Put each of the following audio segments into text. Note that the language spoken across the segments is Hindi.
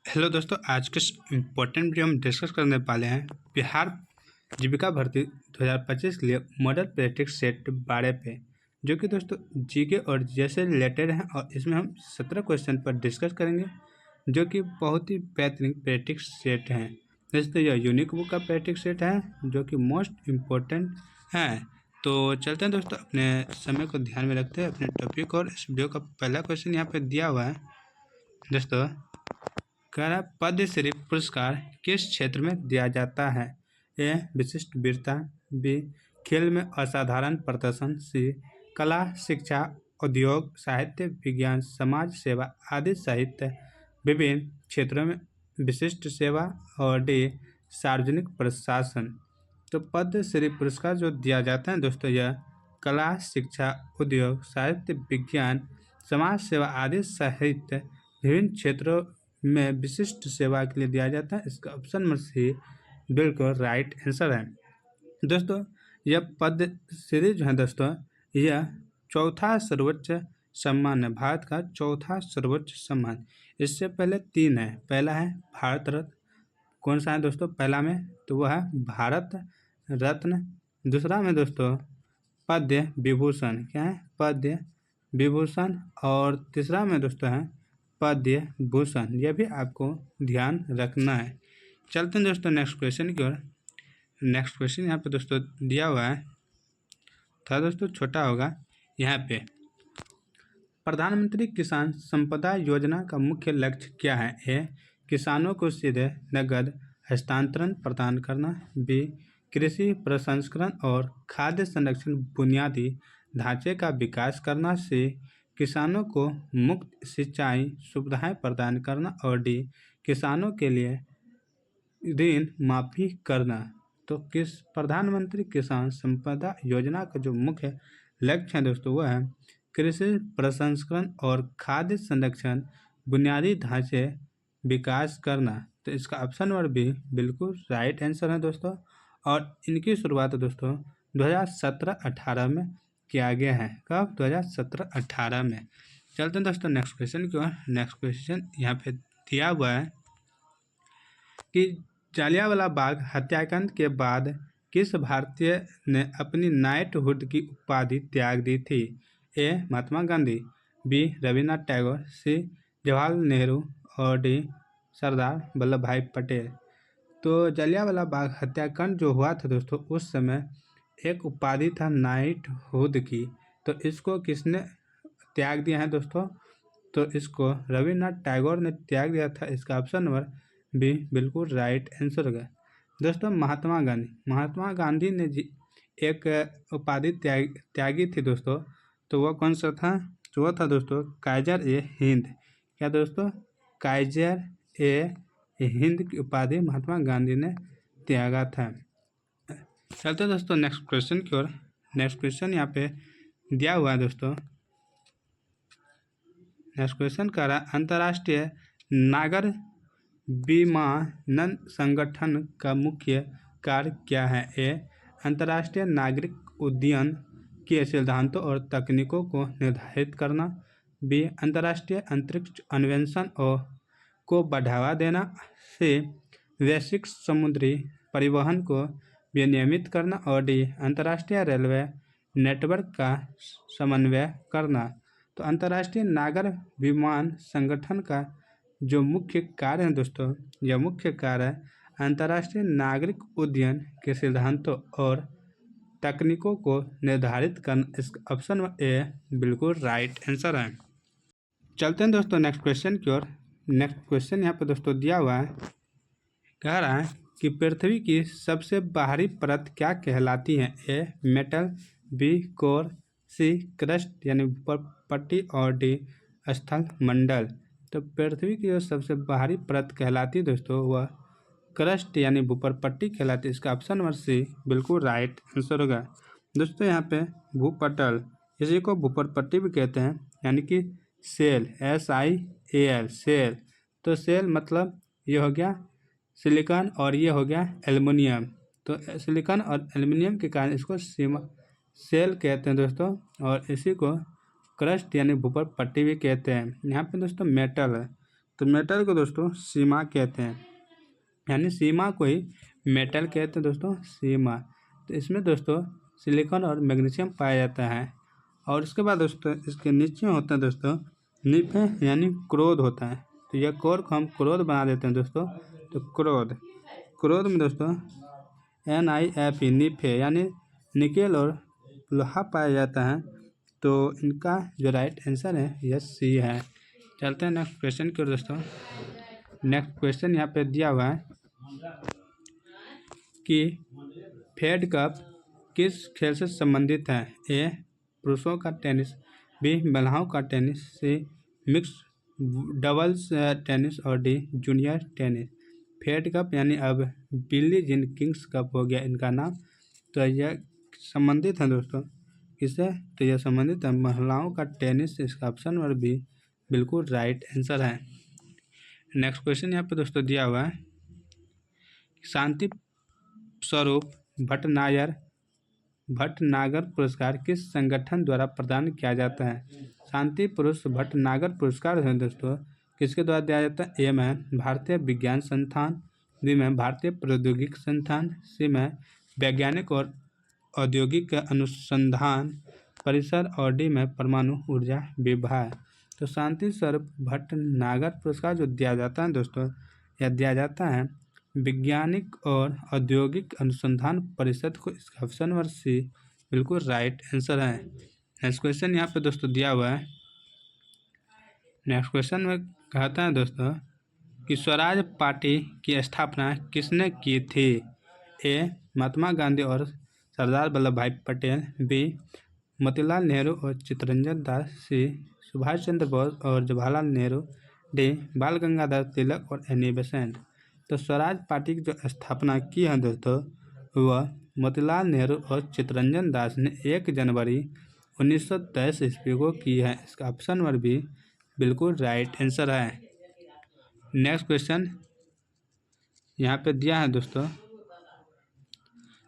हेलो दोस्तों, आज के इम्पोर्टेंट वीडियो हम डिस्कस करने वाले हैं बिहार जीविका भर्ती 2025 के लिए मॉडल प्रैक्टिस सेट 12 पे, जो कि दोस्तों जीके और जीएस से रिलेटेड हैं। और इसमें हम 17 क्वेश्चन पर डिस्कस करेंगे, जो कि बहुत ही बेहतरीन प्रैक्टिस सेट हैं। दोस्तों यह यूनिक बुक का प्रैक्टिस सेट है, जो कि मोस्ट इम्पोर्टेंट है। तो चलते हैं दोस्तों, अपने समय को ध्यान में रखते हैं अपने टॉपिक। और इस वीडियो का पहला क्वेश्चन यहाँ पे दिया हुआ है दोस्तों, कह रहा है पद्मश्री पुरस्कार किस क्षेत्र में दिया जाता है? ए विशिष्ट वीरता, बी खेल में असाधारण प्रदर्शन, सी कला शिक्षा उद्योग साहित्य विज्ञान समाज सेवा आदि साहित्य विभिन्न क्षेत्रों में विशिष्ट सेवा, और डी सार्वजनिक प्रशासन। तो पद्मश्री पुरस्कार जो दिया जाता है दोस्तों, यह कला शिक्षा उद्योग साहित्य विज्ञान समाज सेवा आदि साहित्य विभिन्न क्षेत्रों में विशिष्ट सेवा के लिए दिया जाता है। इसका ऑप्शन नंबर सी बिल्कुल राइट आंसर है। दोस्तों यह पद्मश्री जो है दोस्तों, यह चौथा सर्वोच्च सम्मान है, भारत का चौथा सर्वोच्च सम्मान। इससे पहले 3 है। पहला है भारत रत्न, कौन सा है दोस्तों पहला में? तो वह है भारत रत्न। दूसरा में दोस्तों पद्म विभूषण, क्या है? पद्म विभूषण। और तीसरा में दोस्तों है पद्म भूषण। यह भी आपको ध्यान रखना है। चलते हैं दोस्तों नेक्स्ट क्वेश्चन की ओर। नेक्स्ट क्वेश्चन यहाँ पे दोस्तों दिया हुआ है, थोड़ा दोस्तों छोटा होगा। यहाँ पे प्रधानमंत्री किसान संपदा योजना का मुख्य लक्ष्य क्या है? ए किसानों को सीधे नगद हस्तांतरण प्रदान करना, बी कृषि प्रसंस्करण और खाद्य संरक्षण बुनियादी ढांचे का विकास करना, सी किसानों को मुफ्त सिंचाई सुविधाएं प्रदान करना, और डी किसानों के लिए ऋण माफी करना। तो किस प्रधानमंत्री किसान संपदा योजना का जो मुख्य लक्ष्य है दोस्तों, वह है कृषि प्रसंस्करण और खाद्य संरक्षण बुनियादी ढांचे विकास करना। तो इसका ऑप्शन नंबर बी बिल्कुल राइट आंसर है दोस्तों। और इनकी शुरुआत दोस्तों 2017-18 में किया गया है। कब? 2017-18 में। चलते हैं दोस्तों नेक्स्ट क्वेश्चन की ओर। नेक्स्ट क्वेश्चन यहाँ पे दिया हुआ है कि जलियांवाला बाग हत्याकांड के बाद किस भारतीय ने अपनी नाइटहुड की उपाधि त्याग दी थी? ए महात्मा गांधी, बी रविन्द्रनाथ टैगोर, सी जवाहरलाल नेहरू, और डी सरदार वल्लभ भाई पटेल। तो जलियांवाला बाग हत्याकांड जो हुआ था दोस्तों, उस समय एक उपाधि था नाइटहुड की। तो इसको किसने त्याग दिया है दोस्तों? तो इसको रविन्द्रनाथ टैगोर ने त्याग दिया था। इसका ऑप्शन नंबर बी बिल्कुल राइट आंसर होगा दोस्तों। महात्मा गांधी ने एक उपाधि त्यागी थी दोस्तों। तो वह कौन सा था? तो वह था दोस्तों काइजर ए हिंद। क्या दोस्तों? काइजर ए हिंद की उपाधि महात्मा गांधी ने त्यागा था। चलते हैं दोस्तों नेक्स्ट क्वेश्चन की ओर। नेक्स्ट क्वेश्चन यहाँ पे दिया हुआ है दोस्तों। नेक्स्ट क्वेश्चन कह रहा है अंतर्राष्ट्रीय नागर विमानन संगठन का मुख्य कार्य क्या है? ए अंतर्राष्ट्रीय नागरिक उड्डयन के सिद्धांतों और तकनीकों को निर्धारित करना, बी अंतर्राष्ट्रीय अंतरिक्ष अन्वेषण को बढ़ावा देना, सी वैश्विक समुद्री परिवहन को विनियमित करना, और डी अंतर्राष्ट्रीय रेलवे नेटवर्क का समन्वय करना। तो अंतर्राष्ट्रीय नागर विमान संगठन का जो मुख्य कार्य है दोस्तों, यह मुख्य कार्य है अंतर्राष्ट्रीय नागरिक उड्डयन के सिद्धांतों और तकनीकों को निर्धारित करना। इसका ऑप्शन ए बिल्कुल राइट आंसर है। चलते हैं दोस्तों नेक्स्ट क्वेश्चन की ओर। नेक्स्ट क्वेश्चन यहाँ पर दोस्तों दिया हुआ है, कह रहा है कि पृथ्वी की सबसे बाहरी परत क्या कहलाती है? A metal, B core, C crust यानी पट्टी, और डी स्थल मंडल। तो पृथ्वी की जो सबसे बाहरी परत कहलाती है दोस्तों, वह क्रस्ट यानी भूपर पट्टी कहलाती है। इसका ऑप्शन नंबर सी बिल्कुल राइट आंसर होगा दोस्तों। यहाँ पे भूपटल, इसी को भूपर पट्टी भी कहते हैं, यानी कि सेल, SIAL सेल। तो सेल मतलब ये हो गया सिलिकॉन और ये हो गया एल्युमिनियम। तो सिलिकॉन और एल्युमिनियम के कारण इसको सेल कहते हैं दोस्तों। और इसी को क्रस्ट यानी भूपर पट्टी भी कहते हैं। यहाँ पे दोस्तों मेटल है, तो मेटल को दोस्तों सीमा कहते हैं, यानी सीमा को ही मेटल कहते हैं दोस्तों, सीमा। तो इसमें दोस्तों सिलिकॉन और मैग्नीशियम पाया जाता है। और उसके बाद दोस्तों इसके नीचे होता है दोस्तों निफे यानी क्रोध होता है। तो यह कोर को हम क्रोध बना देते हैं दोस्तों। तो क्रोध में दोस्तों NiFe निफे यानी निकेल और लोहा पाया जाता है। तो इनका जो राइट आंसर है यह सी है। चलते हैं नेक्स्ट क्वेश्चन की ओर दोस्तों। नेक्स्ट क्वेश्चन यहाँ पे दिया हुआ है कि फेड कप किस खेल से संबंधित है। ए पुरुषों का टेनिस, बी महिलाओं का टेनिस, सी मिक्स डबल्स टेनिस और D junior tennis. Fed Cup यानी अब बिली जिन किंग्स कप हो गया इनका नाम। तो यह संबंधित है दोस्तों किससे, तो यह संबंधित है महिलाओं का टेनिस। इसका ऑप्शन नंबर बी बिल्कुल राइट आंसर है। नेक्स्ट क्वेश्चन यहाँ पे दोस्तों दिया हुआ है शांति स्वरूप भटनागर पुरस्कार किस संगठन द्वारा प्रदान किया जाता है। शांति पुरुष भटनागर पुरस्कार है दोस्तों किसके द्वारा दिया जाता है। ए में भारतीय विज्ञान संस्थान, बी में भारतीय प्रौद्योगिकी संस्थान, सी में वैज्ञानिक और औद्योगिक अनुसंधान परिसर और डी में परमाणु ऊर्जा विभाग। तो शांति स्वरूप भटनागर पुरस्कार जो दिया जाता है दोस्तों, यह दिया जाता है वैज्ञानिक और औद्योगिक अनुसंधान परिषद को। इसका ऑप्शन नंबर सी बिल्कुल राइट आंसर है। नेक्स्ट क्वेश्चन यहाँ पे दोस्तों दिया हुआ है। नेक्स्ट क्वेश्चन में कहता है दोस्तों कि स्वराज पार्टी की स्थापना किसने की थी। ए महात्मा गांधी और सरदार वल्लभ भाई पटेल, बी मोतीलाल नेहरू और चित्तरंजन दास, सी सुभाष चंद्र बोस और जवाहरलाल नेहरू, डी बाल गंगाधर तिलक और एनी बेसेंट। तो स्वराज पार्टी की जो स्थापना की है दोस्तों वह मोतीलाल नेहरू और चित्तरंजन दास ने 1 जनवरी 1923 ईस्वी को की है। इसका ऑप्शन नंबर बी बिल्कुल राइट आंसर है। नेक्स्ट क्वेश्चन यहाँ पे दिया है दोस्तों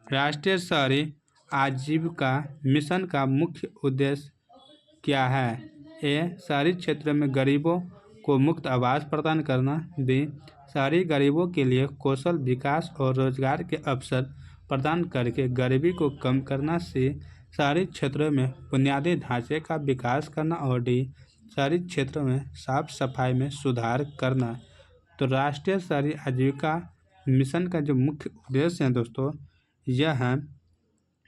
राष्ट्रीय शहरी आजीविका मिशन का मुख्य उद्देश्य क्या है। ए शहरी क्षेत्रों में गरीबों को मुफ्त आवास प्रदान करना, बी शहरी गरीबों के लिए कौशल विकास और रोजगार के अवसर प्रदान करके गरीबी को कम करना, सी शहरी क्षेत्रों में बुनियादी ढांचे का विकास करना और डी शहरी क्षेत्रों में साफ सफाई में सुधार करना। तो राष्ट्रीय शहरी आजीविका मिशन का जो मुख्य उद्देश्य है दोस्तों यह है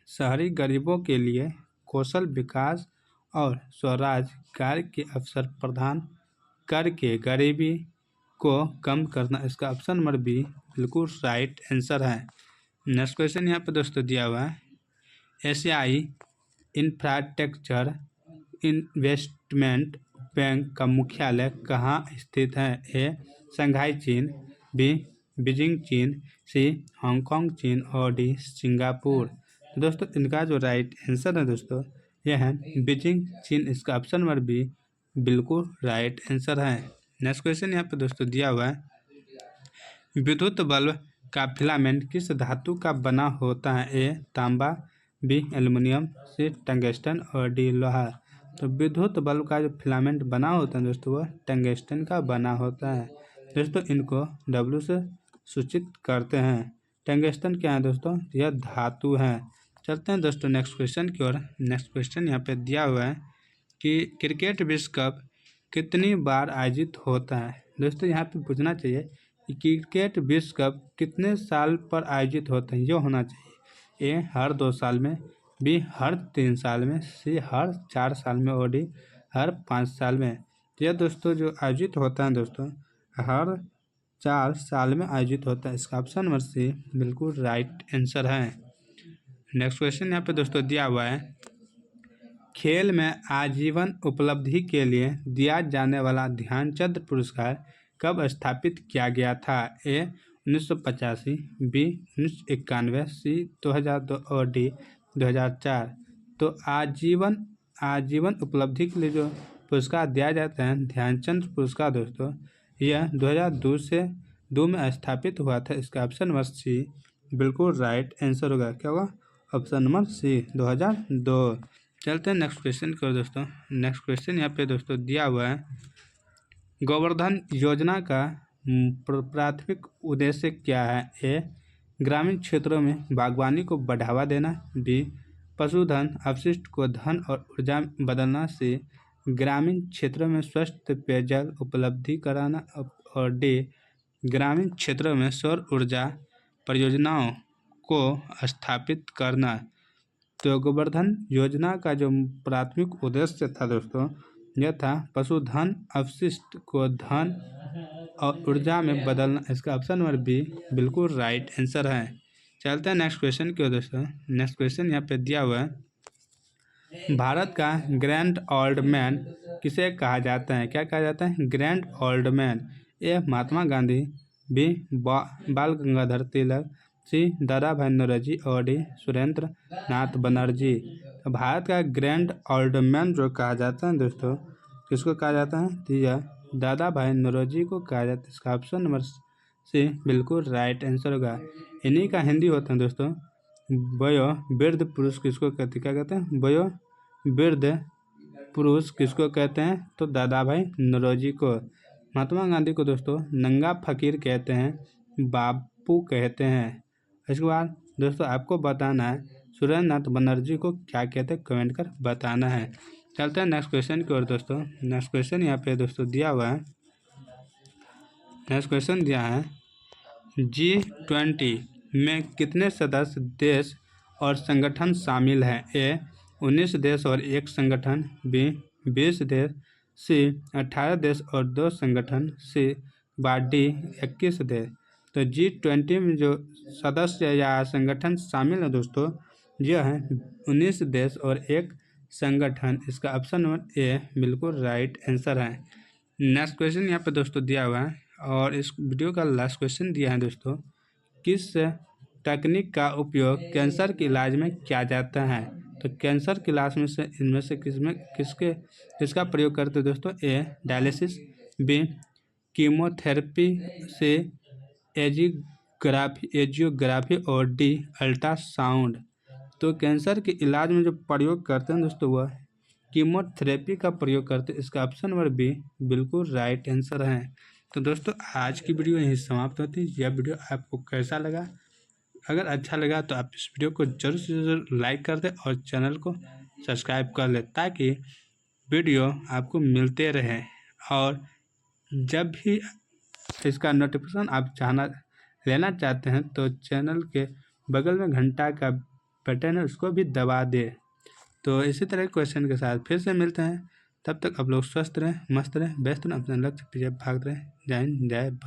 शहरी गरीबों के लिए कौशल विकास और स्वरोजगार के अवसर प्रदान करके गरीबी को कम करना। इसका ऑप्शन नंबर बी बिल्कुल राइट आंसर है। नेक्स्ट क्वेश्चन यहाँ पे दोस्तों दिया हुआ है एशियाई इंफ्रास्ट्रक्चर इन्वेस्टमेंट बैंक का मुख्यालय कहाँ स्थित है। ए शंघाई चीन, बी बीजिंग चीन, सी हांगकांग चीन और डी सिंगापुर। तो दोस्तों इनका जो राइट आंसर है दोस्तों यह है बीजिंग चीन। इसका ऑप्शन नंबर बी बिल्कुल राइट आंसर है। नेक्स्ट क्वेश्चन यहाँ पे दोस्तों दिया हुआ है विद्युत बल्ब का फिलामेंट किस धातु का बना होता है। ए तांबा, बी एल्युमिनियम, सी टंगस्टन और डी लोहा। तो विद्युत बल्ब का जो फिलामेंट बना होता है दोस्तों वह टंगस्टन का बना होता है। दोस्तों इनको W से सूचित करते हैं। टंगस्टन क्या है दोस्तों, यह धातु है। चलते हैं दोस्तों नेक्स्ट क्वेश्चन की ओर। नेक्स्ट क्वेश्चन यहाँ पे दिया हुआ है कि क्रिकेट विश्व कप कितनी बार आयोजित होता है। दोस्तों यहाँ पे पूछना चाहिए कि क्रिकेट विश्व कप कितने साल पर आयोजित होता है, ये होना चाहिए। ए हर 2 साल में, बी हर 3 साल में, सी हर 4 साल में और डी हर 5 साल में। तो यह दोस्तों जो आयोजित होता है दोस्तों हर 4 साल में आयोजित होता है। इसका ऑप्शन नंबर सी बिल्कुल राइट आंसर है। नेक्स्ट क्वेश्चन यहाँ पे दोस्तों दिया हुआ है खेल में आजीवन उपलब्धि के लिए दिया जाने वाला ध्यानचंद पुरस्कार कब स्थापित किया गया था। ए 1985, बी 1991, सी 2002 और डी 2004। तो आजीवन उपलब्धि के लिए जो पुरस्कार दिया जाता है ध्यानचंद पुरस्कार दोस्तों यह 2002 में स्थापित हुआ था। इसका ऑप्शन नंबर सी बिल्कुल राइट आंसर होगा। क्या होगा, ऑप्शन नंबर सी 2002। चलते हैं नेक्स्ट क्वेश्चन की ओर दोस्तों। नेक्स्ट क्वेश्चन यहाँ पे दोस्तों दिया हुआ है गोवर्धन योजना का प्राथमिक उद्देश्य क्या है? ए, ग्रामीण क्षेत्रों में बागवानी को बढ़ावा देना। बी, पशुधन अपशिष्ट को धन और ऊर्जा में बदलना। सी, ग्रामीण क्षेत्रों में स्वस्थ पेयजल उपलब्धि कराना। और डी, ग्रामीण क्षेत्रों में सौर ऊर्जा परियोजनाओं को स्थापित करना। तो गोवर्धन योजना का जो प्राथमिक उद्देश्य था दोस्तों, यह था पशुधन अपशिष्ट को धन और ऊर्जा में बदलना। इसका ऑप्शन नंबर बी बिल्कुल राइट आंसर है। चलते हैं नेक्स्ट क्वेश्चन की ओर दोस्तों। नेक्स्ट क्वेश्चन यहाँ पे दिया हुआ है, भारत का ग्रैंड ओल्ड मैन किसे कहा जाता है? क्या कहा जाता है? Grand old man. A, Mahatma Gandhi. B, Bal Gangadhar तिलक। सी, दादा भाई नौरोजी। और डी, सुरेंद्र नाथ बनर्जी। तो भारत का ग्रैंड ओल्ड मैन जो कहा जाता है दोस्तों, किसको कहा जाता है? तो यह दादा भाई नौरोजी को कहा जाता है। इसका ऑप्शन नंबर सी बिल्कुल राइट आंसर होगा। इन्हीं का हिंदी होता है दोस्तों वयो वृद्ध पुरुष किसको कहते, क्या कहते हैं? वयो वृद्ध पुरुष किसको कहते हैं? तो दादा भाई नौरोजी को। महात्मा गांधी को दोस्तों नंगा फकीर कहते हैं, बापू कहते हैं। इसके बाद दोस्तों आपको बताना है सुरेंद्र नाथ बनर्जी को क्या कहते हैं, कमेंट कर बताना है। चलते हैं नेक्स्ट क्वेश्चन की ओर दोस्तों। नेक्स्ट क्वेश्चन यहाँ पे दोस्तों दिया हुआ है। नेक्स्ट क्वेश्चन दिया है, G20 में कितने सदस्य देश और संगठन शामिल हैं? ए, 19 देश और एक संगठन। बी, 20 देश। सी, 18 देश और 2 संगठन। सी, डी, 21 देश। तो G20 में जो सदस्य या संगठन शामिल है दोस्तों, यह है 19 देश और एक संगठन। इसका ऑप्शन नंबर ए बिल्कुल राइट आंसर है। नेक्स्ट क्वेश्चन यहाँ पे दोस्तों दिया हुआ है और इस वीडियो का लास्ट क्वेश्चन दिया है दोस्तों, किस तकनीक का उपयोग कैंसर के इलाज में किया जाता है? तो कैंसर के इलाज में से इनमें से किसका प्रयोग करते हैं दोस्तों? A, dialysis. B, chemotherapy. C angiography. और डी, अल्ट्रासाउंड। तो कैंसर के इलाज में जो प्रयोग करते हैं दोस्तों वह कीमोथेरेपी का प्रयोग करते हैं। इसका ऑप्शन नंबर बी बिल्कुल राइट आंसर है। तो दोस्तों आज की वीडियो यहीं समाप्त होती है। यह वीडियो आपको कैसा लगा? अगर अच्छा लगा तो आप इस वीडियो को जरूर से जरूर लाइक कर दें और चैनल को सब्सक्राइब कर लें ताकि वीडियो आपको मिलते रहे। और जब भी इसका नोटिफिकेशन आप लेना चाहते हैं तो चैनल के बगल में घंटा का बटन है उसको भी दबा दे। तो इसी तरह के क्वेश्चन के साथ फिर से मिलते हैं। तब तक आप लोग स्वस्थ रहें, मस्त रहें, व्यस्त रहें, अपने लक्ष्य पीछे भागते रहें। जय हिंद, जय भारत।